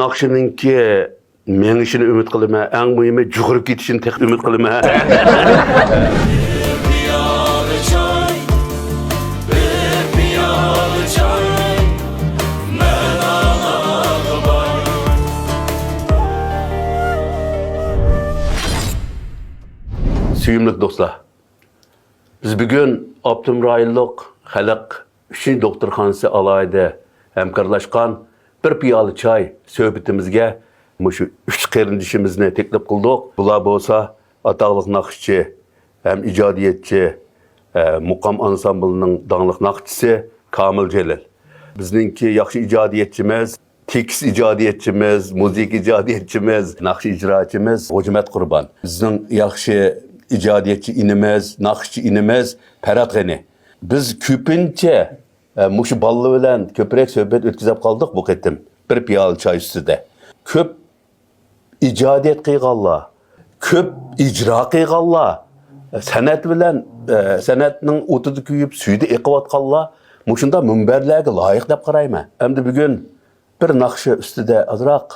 Nakşininki menişini ümit kılıma, en mühimi cüğürüp gitişini tek ümit kılıma. Süyümlük dostlar, biz bugün Abdumrayillik Halk 3. doktorxanası alayda hemkarlaşkan bir piyalı çay söhbetimizge şu 3 qerindişimizni teklif kıldık. Bular bolsa ataqlıq naqşçı, hem icadiyetçi, Muqam ansamblının dağlıq naqşçısı Kamil Celil. Bizninki yaxşı icadiyetçimiz, tekst icadiyetçimiz, müzik icadiyetçimiz, naqş icraçimiz Hocumet Qurban. Bizning yaxşı icadiyetçi inimiz, naqşçı inimiz Ferhat G'ani. Biz köpünçe muşu ballı bilen köprek söhbet ötkizip kaldık bu ketim. Bir piyalı çay üstüde. Köp icadiyet kıyğalla, köp icra kıyğalla, sanat bilen sanatning o'tida kuyup suyda eqivatqanlar muşunda münberlerge layık dep qarayman. Endi bugün bir naqşı üstüde azroq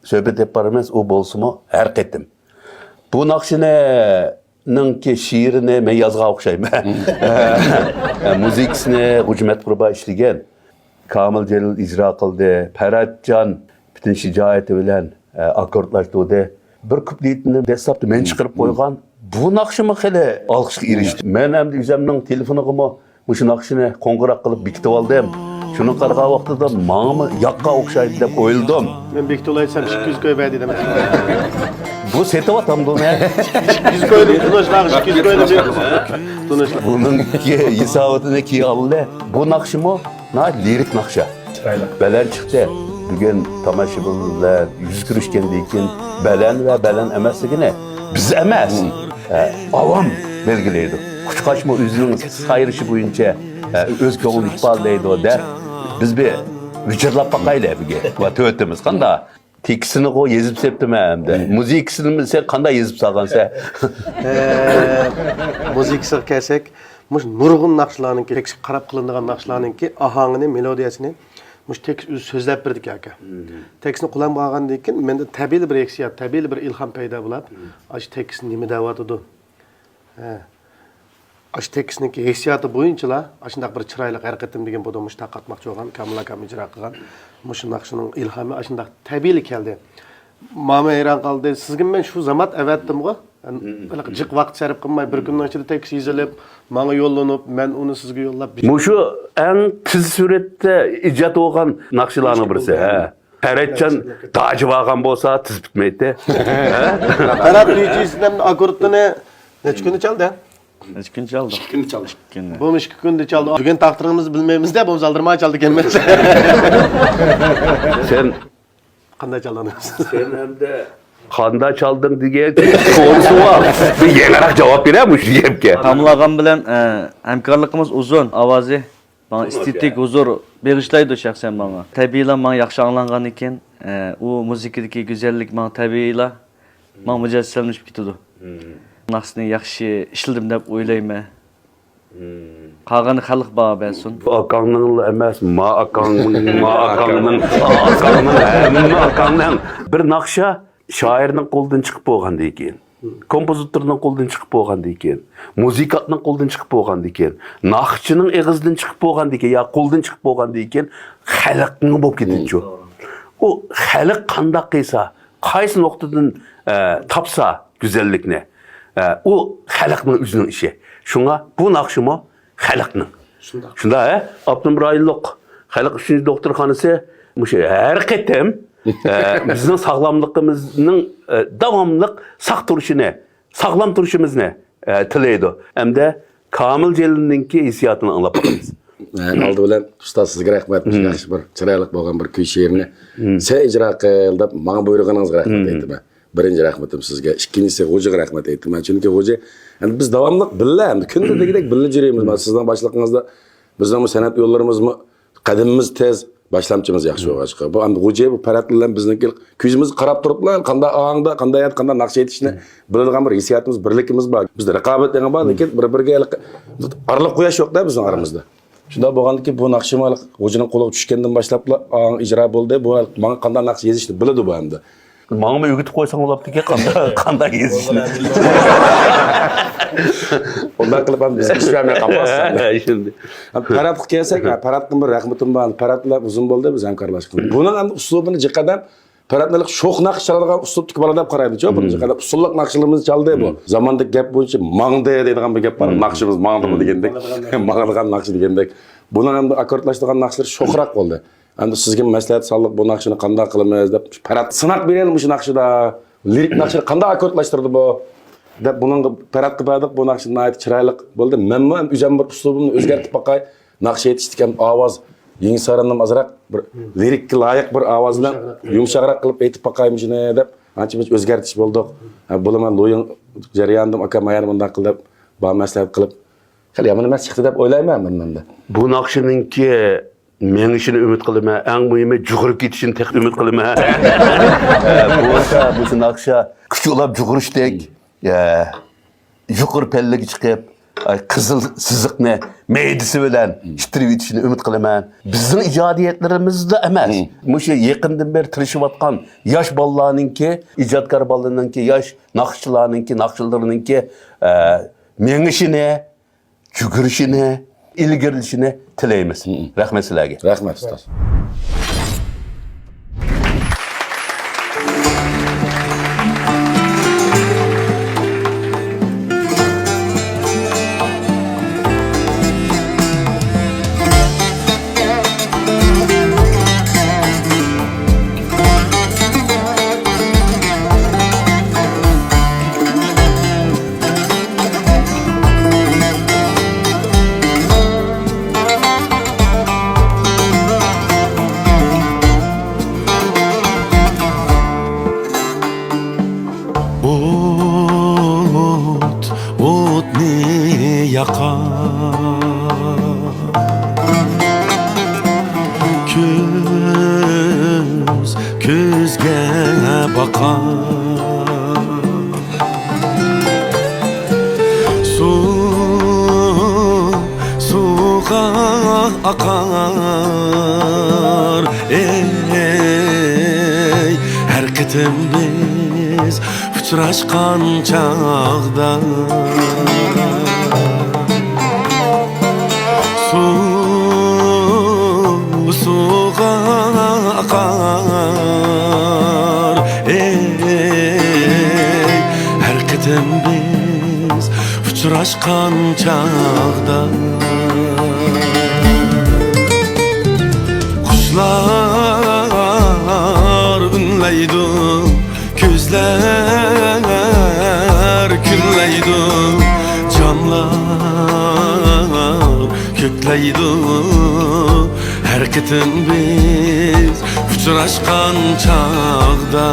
söhbet dep baramiz, o bolsunmu her ketim. Bu naqşıninki şiirini men yazgan o'xshayman. Muzikasini Hocumet Qurban ishlagan. Kamil Celil icra qildi. Ferhatjon bütün shijoati bilan akkordlashtirdi. Bir kuplitini dastlabda men chiqarib qo'ygan. Bu naqshimi xili olqishga erishdi. Men endi o'zimning telefonimga shu naqshini qo'ng'iroq qilib bekitib oldim. Shuni qarag'an vaqtida menga yoqqa o'xshaydi deb o'yladim. Men bekitib olaysam 200 koy berdi demek. Bu setyapamdı men. 200 koydu, tunuşlar 200 koydu. Tunuşlar. Bununki hisobatini ki Allah. Bu naqshimi lirik naqsha. Baland chiqdi. Bugun tomoshabinlar yuz ko'rishgandan keyin baland va baland emasligini biz emas, avam belgilaydi. Quchqachmi o'zining sayrishi bo'yicha o'z ko'nglini ifodalaydi o der. Biz bir vichirlab baqaylik buga va to'timiz qanday tekstini qo'y yezib sepdim hamda. Muzikasini sen qanday yezib solgansan? Muzikasiga kelsak, mush nurg'un naqshlarninki, tekst qarab qilinadigan naqshlarninki ahangini, melodiyasini mush tekst o'zi so'zlab berdik aka. Tekstni qulam bo'lgandan keyin menda tabiiy bir hissiyat, tabiiy bir ilhom paydo bo'ladi. Ash tekst nima deyotdi? Ash tekstninki hissiyati bo'yincha ashundaq bir chiroyli harakatim degan bo'ldi, mush taqatmoqchi bo'lgan, Kamil akam ijro qilgan. Mush naqshining ilhomi ashundaq tabiiy keldi. Mama hayron qoldi. Sizga men shu zamat avatdim-ku. Jiq vaqt sarf qilmay bir kunning ichida tekst yozilib, menga yo'llanib, men uni sizga yo'llab. Mushu eng tiz suratda ijod bo'lgan naqshlarning birisi. Ferhatjon dajib olgan bo'lsa tiz bitmaydi. Ferhat Nijisining akkordini necha kunda chaldi? Necha kun çaldı? 2 kun çaldı. Bu 2 kunda çaldı. Bugün taqdirimizni bilmaymiz-da, bu aldırmaya çaldı kelmez. Sen qanday çaldınız? Sen hamda qanday chalding degan so'risi bor. Bir yangiroq javob beramiz shu yerga. Kamil agam bilan hamkorligimiz uzun, ovozi bana estetik huzur berishlaydi shaxsan bana. Tabiiyla bana yaxshi anglangan ekan, u muzikadagi go'zallik bana tabiiyla bana mujassamlashib ketdi. Naqsni yaxshi ishladim deb o'ylayman. Qolgani xalq baho bersin. Akangning emas, ma akangning bir naqsha shoirning qo'ldan chiqib bo'lgandan keyin, kompozitorning qo'ldan chiqib bo'lgandan keyin, muzikantning qo'ldan chiqib bo'lgandan keyin, naqshchining eg'izidan chiqib bo'lgandan keyin, yo qo'ldan chiqib bo'lgandan keyin xalqning bo'lib ketdi-ku. O xalq qanday qilsa, qaysi nuqtadan topsa go'zallikni, o xalqning o'zining ishi. Şuna bu naqshimi xalqning. Shunda Abdumrayillik Halk 3. doktorxanası mushu har qatam bizning sog'lomligimizning davomli saq turishini, sog'lom turishimizni tilaydi. Hamda Kamil Celilninki hissiyatini anglab boqamiz. Aldı bilan ustoz sizga rahmat. Yaxshi bir chiroyli bo'lgan bir kuy she'rni sen ijro qil deb menga buyurganingizga rahmat aytaman. Birinci rahmetim sizge, ikincisi Hocaga rahmet aytaman. Çünkü Hoca, yani biz davamlı billa, kunda degidek billa jireymiz. Sizden başlığınızda bizning bu san'at yo'llarimiz qadimimiz tez, başlamchimiz yaxshi bo'lgan. Bu endi Hoca bu Ferhatlilar bizniki kuyimizni qarab turiblar, qanday ahangda, qanday ayt, qanday naqsh aytishni biladigan bir hissiyatimiz, birlikimiz bor. Bizda raqobat degan bor, lekin bir-biriga araliq qo'yash yo'q-da bizning aramizda. Şunda bolgandaki bu nakşımalik hocanın kulağı düşkenden başlapla icra boldu. Bu bana qanday nakşı yazıştı biladi bu hamda. Mağma ögütüp koysan olaptı ki kanda gezişini. Ondan qilib ham biz ish vermay qolmasdan. Şimdi. Paratga kelsak, paratning bir rahmatim bor. Paratlar uzun bo'ldi biz hamkorlashdik. Buning ham uslubini jiqadam paratnalik sho'x naqsh chaladigan uslubdagi bola deb qaraydi-ku. Buni jiqadam usullik naqshlarimiz chaldi bu. Zamondagi gap bo'yicha mangdi deydigan bir gap bor. Naqshimiz mangdi degandek, mangdigan naqsh degandek. Buning ham akkordlashtirgan naqshlar sho'xroq bo'ldi. Endi sizga maslahat solib bu naqshni qanday qilamiz deb parat sinaq beraylik shu naqshida. Lirik naqshni qanday akkordlashtirdi bu? Deb bunun parat qildik, bu naqshni nayt chiroyli bo'ldi. Men ham o'zim bir uslubimni o'zgartirib boqay. Naqsh aytishdik ham ovoz Yeni Saran'ın azraq bir lirikka loyiq bir ovoz bilan yumshoqroq qilib aytib boqaymiz shuni deb ancha biz o'zgartish bo'ldik. Bo'laman lo'yin jarayandim aka mayar bunday qilib, ba maslahat qilib hali yomon emas chiqdi deb o'ylayman menda. Bu naqshininki mengishini umid qilaman, eng muhimi jug'urib ketishini tek umid qilaman. Bu naqsha kuchulab jug'urishdek, yuqori pallaga chiqib qizil siziqni meydisi bilan ishtirib etishini umid qilaman. Bizning ijodiyatlarimizda emas. Mushu yaqindan beri tirishayotgan yosh bolalarninki, ijodkor bolalarninki, yosh naqshchilarninki, naqshchilarninki mengishini, jugurishini, ilgirilishini tilaymiz. Rahmat sizlarga. Rahmat ustoz. Közge bakar Suğa akar Her ketim biz uçraşkan çağda Suğa akar Her ketim biz uçraşkan çağda Kuşlar ünleydi Gözler künleydi Canlar kökleydi Herketin biz uçraşkan çağda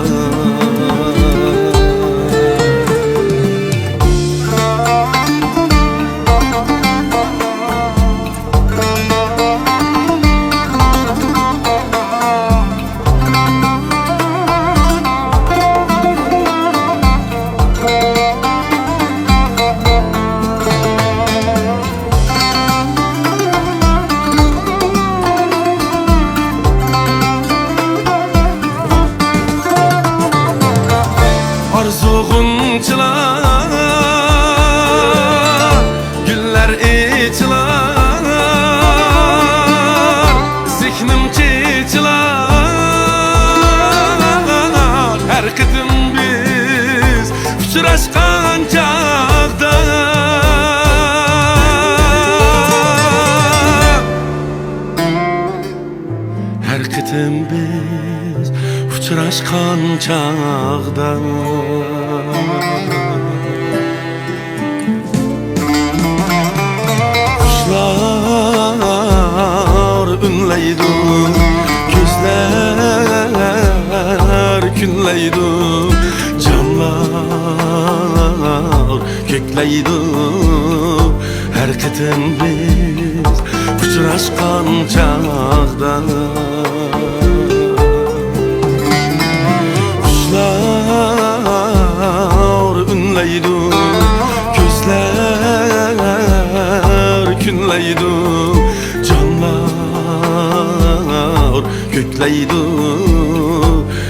Arzuğunçılar, güller içilar Zihnim çiçilar Her kıtım biz uçraşkan çağda Her kıtım biz uçraşkan çağda Kuşlar ünleydi Gözler künleydi Canlar kökleydi Herketin biz uçraşkan çağda Kuşlar ünleydi Gözler künleydi kökleydi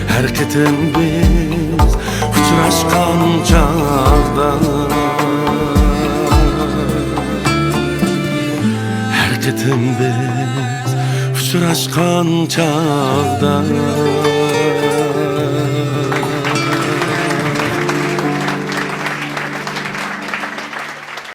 her ketim biz uçraşkan çağda. Her ketim biz uçraşkan çağda.